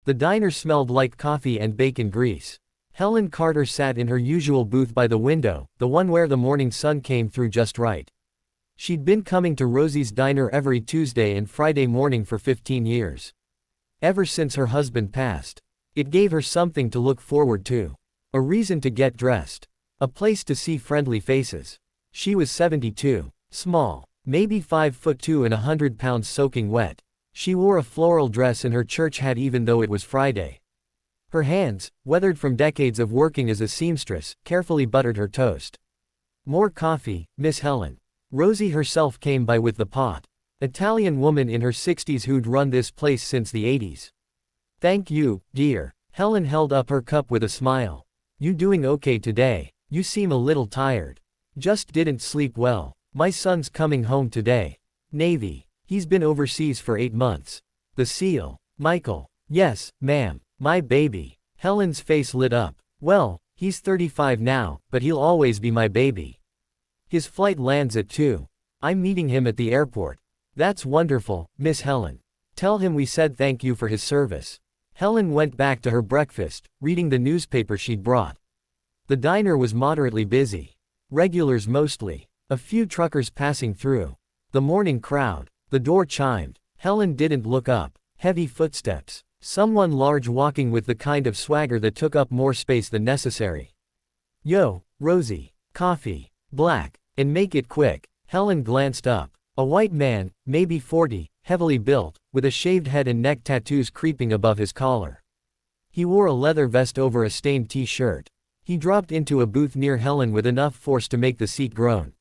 The diner smelled like coffee and bacon grease. Helen Carter sat in her usual booth by the window, the one where the morning sun came through just right. She'd been coming to Rosie's diner every Tuesday and Friday morning for 15 years. Ever since her husband passed. It gave her something to look forward to. A reason to get dressed. A place to see friendly faces. She was 72. Small. Maybe 5'2" and 100 pounds soaking wet. She wore a floral dress and her church hat even though it was Friday. Her hands, weathered from decades of working as a seamstress, carefully buttered her toast. More coffee, Miss Helen. Rosie herself came by with the pot. Italian woman in her 60s who'd run this place since the 80s. Thank you, dear. Helen held up her cup with a smile. You doing okay today? You seem a little tired. Just didn't sleep well. My son's coming home today. Navy. He's been overseas for 8 months. The SEAL. Michael. Yes, ma'am. My baby. Helen's face lit up. Well, he's 35 now, but he'll always be my baby. His flight lands at 2. I'm meeting him at the airport. That's wonderful, Miss Helen. Tell him we said thank you for his service. Helen went back to her breakfast, reading the newspaper she'd brought. The diner was moderately busy. Regulars mostly. A few truckers passing through. The morning crowd. The door chimed. Helen didn't look up. Heavy footsteps. Someone large walking with the kind of swagger that took up more space than necessary. Yo, Rosie. Coffee. Black. And make it quick. Helen glanced up. A white man, maybe 40, heavily built, with a shaved head and neck tattoos creeping above his collar. He wore a leather vest over a stained t-shirt. He dropped into a booth near Helen with enough force to make the seat groan.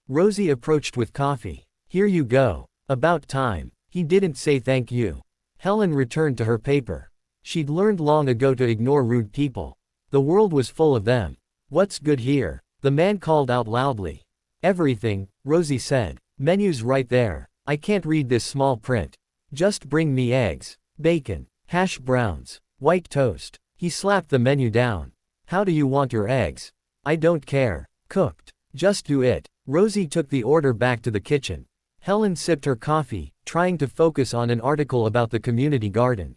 Rosie approached with coffee. Here you go. About time. He didn't say thank you. Helen returned to her paper. She'd learned long ago to ignore rude people. The world was full of them. What's good here? The man called out loudly. Everything, Rosie said. Menu's right there. I can't read this small print. Just bring me eggs, bacon, hash browns, white toast. He slapped the menu down. How do you want your eggs? I don't care. Cooked. Just do it. Rosie took the order back to the kitchen. Helen sipped her coffee, trying to focus on an article about the community garden.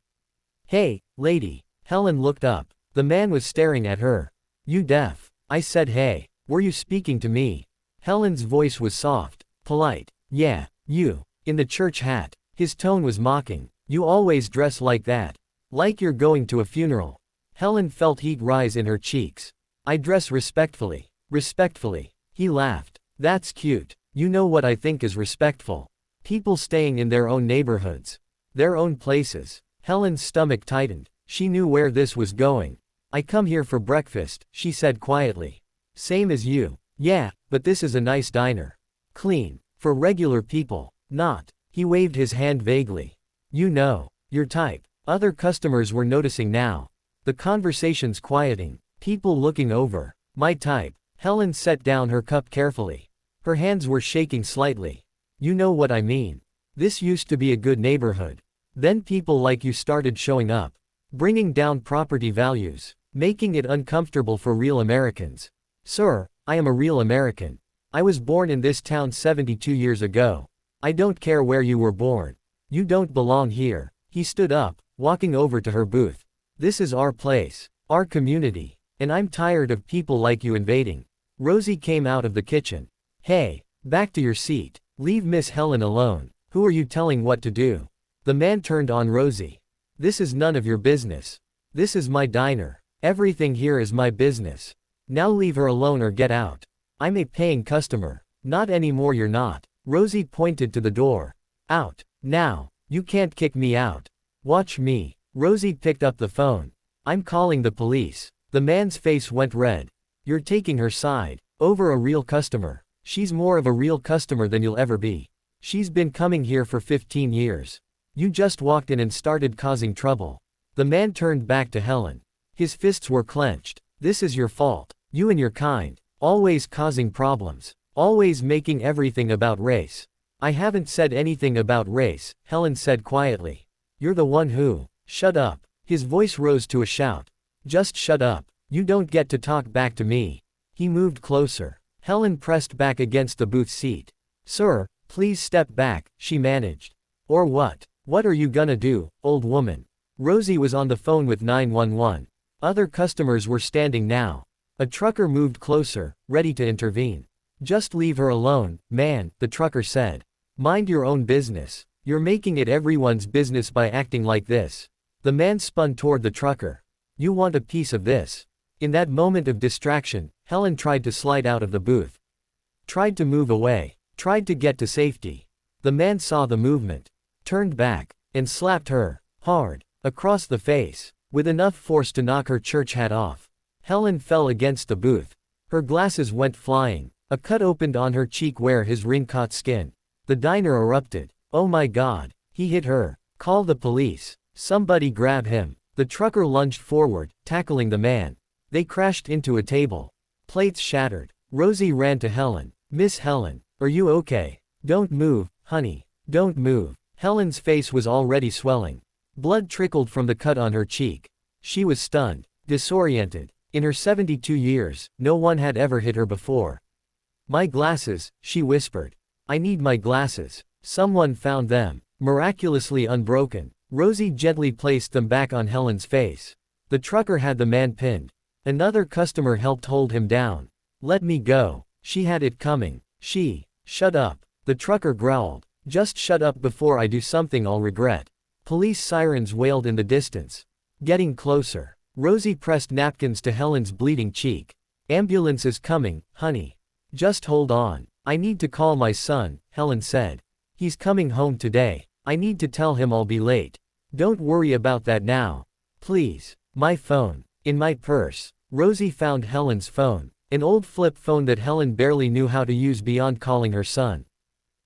Hey, lady. Helen looked up. The man was staring at her. You deaf? I said hey. Were you speaking to me? Helen's voice was soft, polite. Yeah, you. In the church hat. His tone was mocking. You always dress like that. Like you're going to a funeral. Helen felt heat rise in her cheeks. I dress respectfully. Respectfully. He laughed. That's cute. You know what I think is respectful. People staying in their own neighborhoods. Their own places. Helen's stomach tightened. She knew where this was going. I come here for breakfast, she said quietly. Same as you. Yeah, but this is a nice diner. Clean. For regular people. Not. He waved his hand vaguely. You know. Your type. Other customers were noticing now. The conversation's quieting. People looking over. My type. Helen set down her cup carefully. Her hands were shaking slightly. You know what I mean. This used to be a good neighborhood. Then people like you started showing up. Bringing down property values. Making it uncomfortable for real Americans. Sir, I am a real American. I was born in this town 72 years ago. I don't care where you were born. You don't belong here. He stood up, walking over to her booth. This is our place. Our community. And I'm tired of people like you invading. Rosie came out of the kitchen. Hey, back to your seat. Leave Miss Helen alone. Who are you telling what to do? The man turned on Rosie. This is none of your business. This is my diner. Everything here is my business. Now leave her alone or get out. I'm a paying customer. Not anymore, you're not. Rosie pointed to the door. Out. Now. You can't kick me out. Watch me. Rosie picked up the phone. I'm calling the police. The man's face went red. You're taking her side. Over a real customer. She's more of a real customer than you'll ever be. She's been coming here for 15 years. You just walked in and started causing trouble. The man turned back to Helen. His fists were clenched. This is your fault. You and your kind. Always causing problems. Always making everything about race. I haven't said anything about race, Helen said quietly. You're the one who. Shut up. His voice rose to a shout. Just shut up. You don't get to talk back to me. He moved closer. Helen pressed back against the booth seat. Sir, please step back, she managed. Or what? What are you gonna do, old woman? Rosie was on the phone with 911. Other customers were standing now. A trucker moved closer, ready to intervene. "Just leave her alone, man," the trucker said. "Mind your own business. You're making it everyone's business by acting like this." The man spun toward the trucker. "You want a piece of this?" In that moment of distraction, Helen tried to slide out of the booth. Tried to move away. Tried to get to safety. The man saw the movement. Turned back. And slapped her. Hard. Across the face. With enough force to knock her church hat off. Helen fell against the booth. Her glasses went flying. A cut opened on her cheek where his ring caught skin. The diner erupted. "Oh my God. He hit her. Call the police. Somebody grab him." The trucker lunged forward, tackling the man. They crashed into a table. Plates shattered. Rosie ran to Helen. "Miss Helen, are you okay? Don't move, honey. Don't move." Helen's face was already swelling. Blood trickled from the cut on her cheek. She was stunned, disoriented. In her 72 years, no one had ever hit her before. "My glasses," she whispered. "I need my glasses." Someone found them. Miraculously unbroken. Rosie gently placed them back on Helen's face. The trucker had the man pinned. Another customer helped hold him down. "Let me go. She had it coming. Shut up." The trucker growled. "Just shut up before I do something I'll regret." Police sirens wailed in the distance. Getting closer. Rosie pressed napkins to Helen's bleeding cheek. "Ambulance is coming, honey. Just hold on. I need to call my son," Helen said. "He's coming home today. I need to tell him I'll be late. Don't worry about that now. Please. My phone. In my purse." Rosie found Helen's phone. An old flip phone that Helen barely knew how to use beyond calling her son.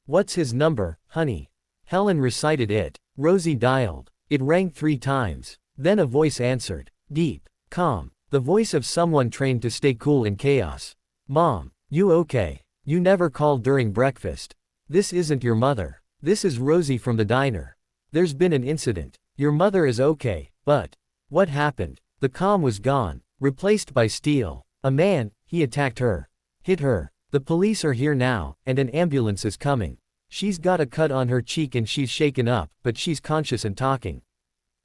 "What's his number, honey?" Helen recited it. Rosie dialed. It rang 3 times. Then a voice answered. Deep. Calm. The voice of someone trained to stay cool in chaos. "Mom, you okay? You never called during breakfast. This isn't your mother. This is Rosie from the diner. There's been an incident. Your mother is okay, but..." What happened? The calm was gone, replaced by steel. "A man, he attacked her. Hit her. The police are here now, and an ambulance is coming. She's got a cut on her cheek and she's shaken up, but she's conscious and talking."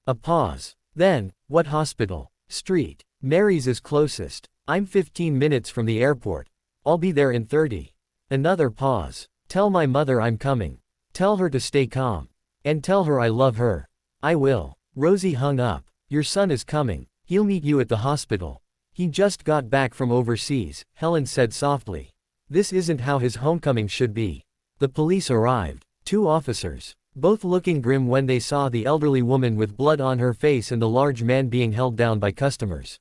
A pause. Then, "What hospital?" "Street. Mary's is closest. I'm 15 minutes from the airport. I'll be there in 30. Another pause. "Tell my mother I'm coming. Tell her to stay calm. And tell her I love her." "I will." Rosie hung up. "Your son is coming. He'll meet you at the hospital. He just got back from overseas," Helen said softly. "This isn't how his homecoming should be." The police arrived. 2 officers. Both looking grim when they saw the elderly woman with blood on her face and the large man being held down by customers.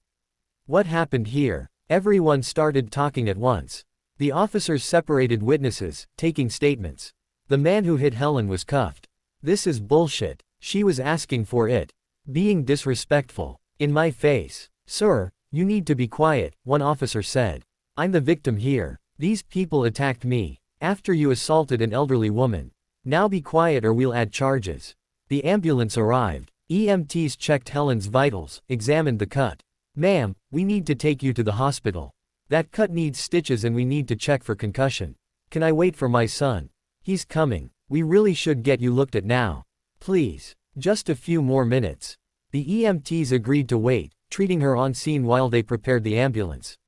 What happened here? Everyone started talking at once. The officers separated witnesses, taking statements. The man who hit Helen was cuffed. "This is bullshit. She was asking for it. Being disrespectful. In my face." "Sir, you need to be quiet," one officer said. "I'm the victim here. These people attacked me. After you assaulted an elderly woman. Now be quiet or we'll add charges." The ambulance arrived. EMTs checked Helen's vitals, examined the cut. "Ma'am, we need to take you to the hospital. That cut needs stitches and we need to check for concussion. Can I wait for my son? He's coming. We really should get you looked at now. Please. Just a few more minutes." The EMTs agreed to wait, treating her on scene while they prepared the ambulance.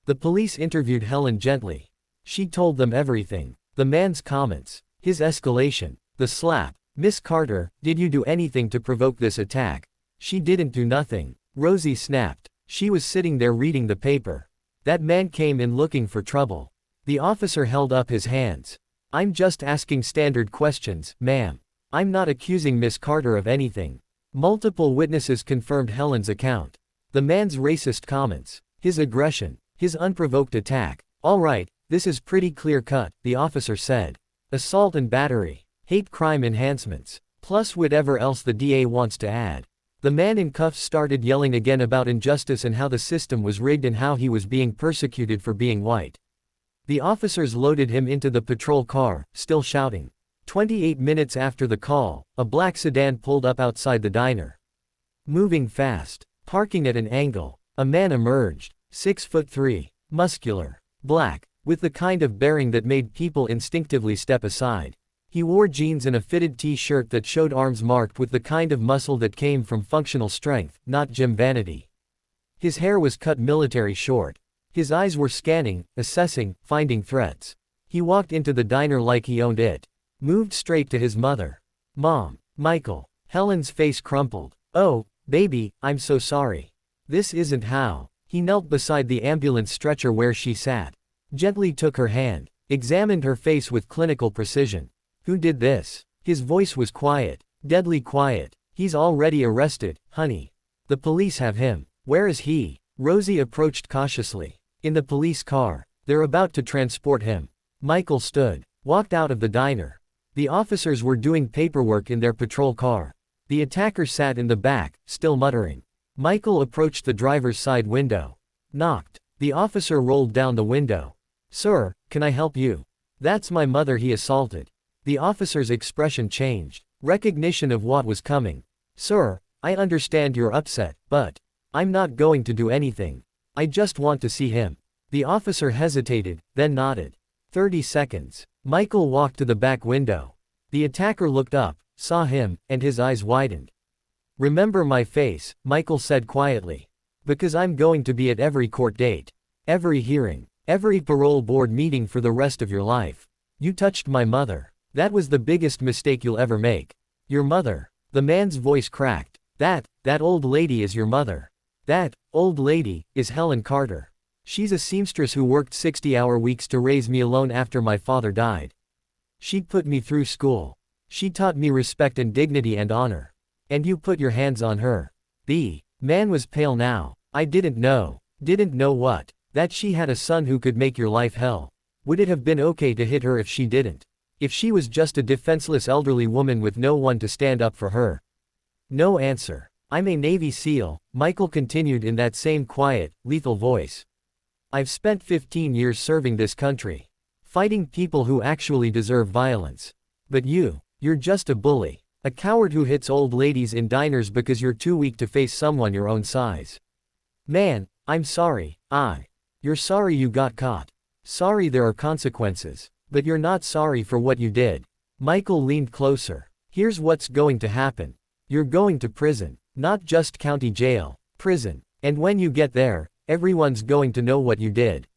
The police interviewed Helen gently. She told them everything. The man's comments. His escalation. The slap. "Miss Carter, did you do anything to provoke this attack?" "She didn't do nothing." Rosie snapped. She was sitting there reading the paper. "That man came in looking for trouble." The officer held up his hands. "I'm just asking standard questions, ma'am. I'm not accusing Miss Carter of anything." Multiple witnesses confirmed Helen's account. The man's racist comments. His aggression. His unprovoked attack. "All right, this is pretty clear-cut," the officer said. "Assault and battery. Hate crime enhancements. Plus whatever else the DA wants to add." The man in cuffs started yelling again about injustice and how the system was rigged and how he was being persecuted for being white. The officers loaded him into the patrol car, still shouting. 28 minutes after the call, a black sedan pulled up outside the diner. Moving fast. Parking at an angle. A man emerged. 6'3", muscular, black, with the kind of bearing that made people instinctively step aside. He wore jeans and a fitted t-shirt that showed arms marked with the kind of muscle that came from functional strength, not gym vanity. His hair was cut military short. His eyes were scanning, assessing, finding threats. He walked into the diner like he owned it. Moved straight to his mother. "Mom." "Michael." Helen's face crumpled. "Oh, baby, I'm so sorry. This isn't how." He knelt beside the ambulance stretcher where she sat. Gently took her hand. Examined her face with clinical precision. "Who did this?" His voice was quiet. Deadly quiet. "He's already arrested, honey. The police have him." "Where is he?" Rosie approached cautiously. "In the police car. They're about to transport him." Michael stood. Walked out of the diner. The officers were doing paperwork in their patrol car. The attacker sat in the back, still muttering. Michael approached the driver's side window. Knocked. The officer rolled down the window. "Sir, can I help you?" "That's my mother he assaulted." The officer's expression changed. Recognition of what was coming. "Sir, I understand you're upset, but I'm not going to do anything. I just want to see him." The officer hesitated, then nodded. 30 seconds. Michael walked to the back window. The attacker looked up, saw him, and his eyes widened. "Remember my face," Michael said quietly. "Because I'm going to be at every court date. Every hearing. Every parole board meeting for the rest of your life. You touched my mother. That was the biggest mistake you'll ever make." "Your mother?" The man's voice cracked. That old lady is your mother. That old lady is Helen Carter. She's a seamstress who worked 60-hour weeks to raise me alone after my father died. She'd put me through school. She taught me respect and dignity and honor. And you put your hands on her." The man was pale now. "I didn't know." "Didn't know what?" "That she had a son who could make your life hell." "Would it have been okay to hit her if she didn't? If she was just a defenseless elderly woman with no one to stand up for her?" No answer. "I'm a Navy SEAL," Michael continued in that same quiet, lethal voice. "I've spent 15 years serving this country. Fighting people who actually deserve violence. But you're just a bully. A coward who hits old ladies in diners because you're too weak to face someone your own size. Man, I'm sorry. You're sorry you got caught. Sorry there are consequences. But you're not sorry for what you did." Michael leaned closer. "Here's what's going to happen. You're going to prison. Not just county jail. Prison. And when you get there, everyone's going to know what you did.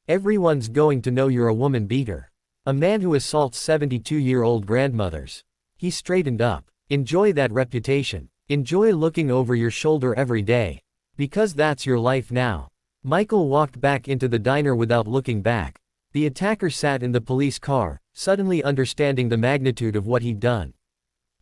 Everyone's going to know you're a woman beater. A man who assaults 72-year-old grandmothers." He straightened up. "Enjoy that reputation. Enjoy looking over your shoulder every day. Because that's your life now." Michael walked back into the diner without looking back. The attacker sat in the police car, suddenly understanding the magnitude of what he'd done.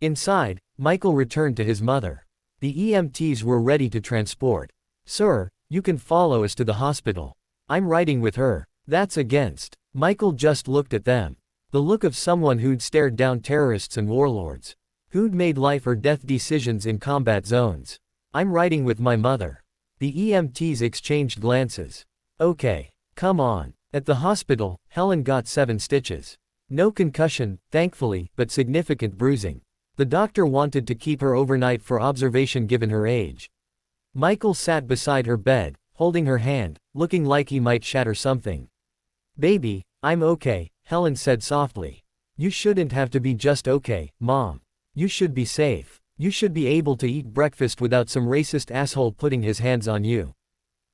Inside, Michael returned to his mother. The EMTs were ready to transport. "Sir, you can follow us to the hospital. I'm riding with her." "That's against." Michael just looked at them. The look of someone who'd stared down terrorists and warlords. Who'd made life or death decisions in combat zones. "I'm riding with my mother." The EMTs exchanged glances. "Okay. Come on." At the hospital, Helen got 7 stitches. No concussion, thankfully, but significant bruising. The doctor wanted to keep her overnight for observation given her age. Michael sat beside her bed, holding her hand, looking like he might shatter something. "Baby, I'm okay," Helen said softly. "You shouldn't have to be just okay, Mom. You should be safe. You should be able to eat breakfast without some racist asshole putting his hands on you."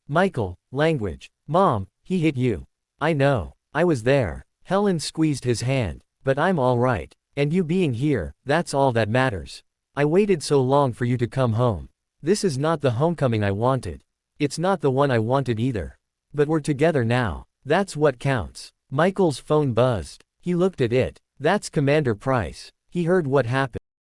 "Michael, language. Mom, he hit you." "I know. I was there." Helen squeezed his hand. "But I'm all right. And you being here, that's all that matters. I waited so long for you to come home. This is not the homecoming I wanted. It's not the one I wanted either. But we're together now. That's what counts." Michael's phone buzzed. He looked at it. "That's Commander Price." He heard what happened.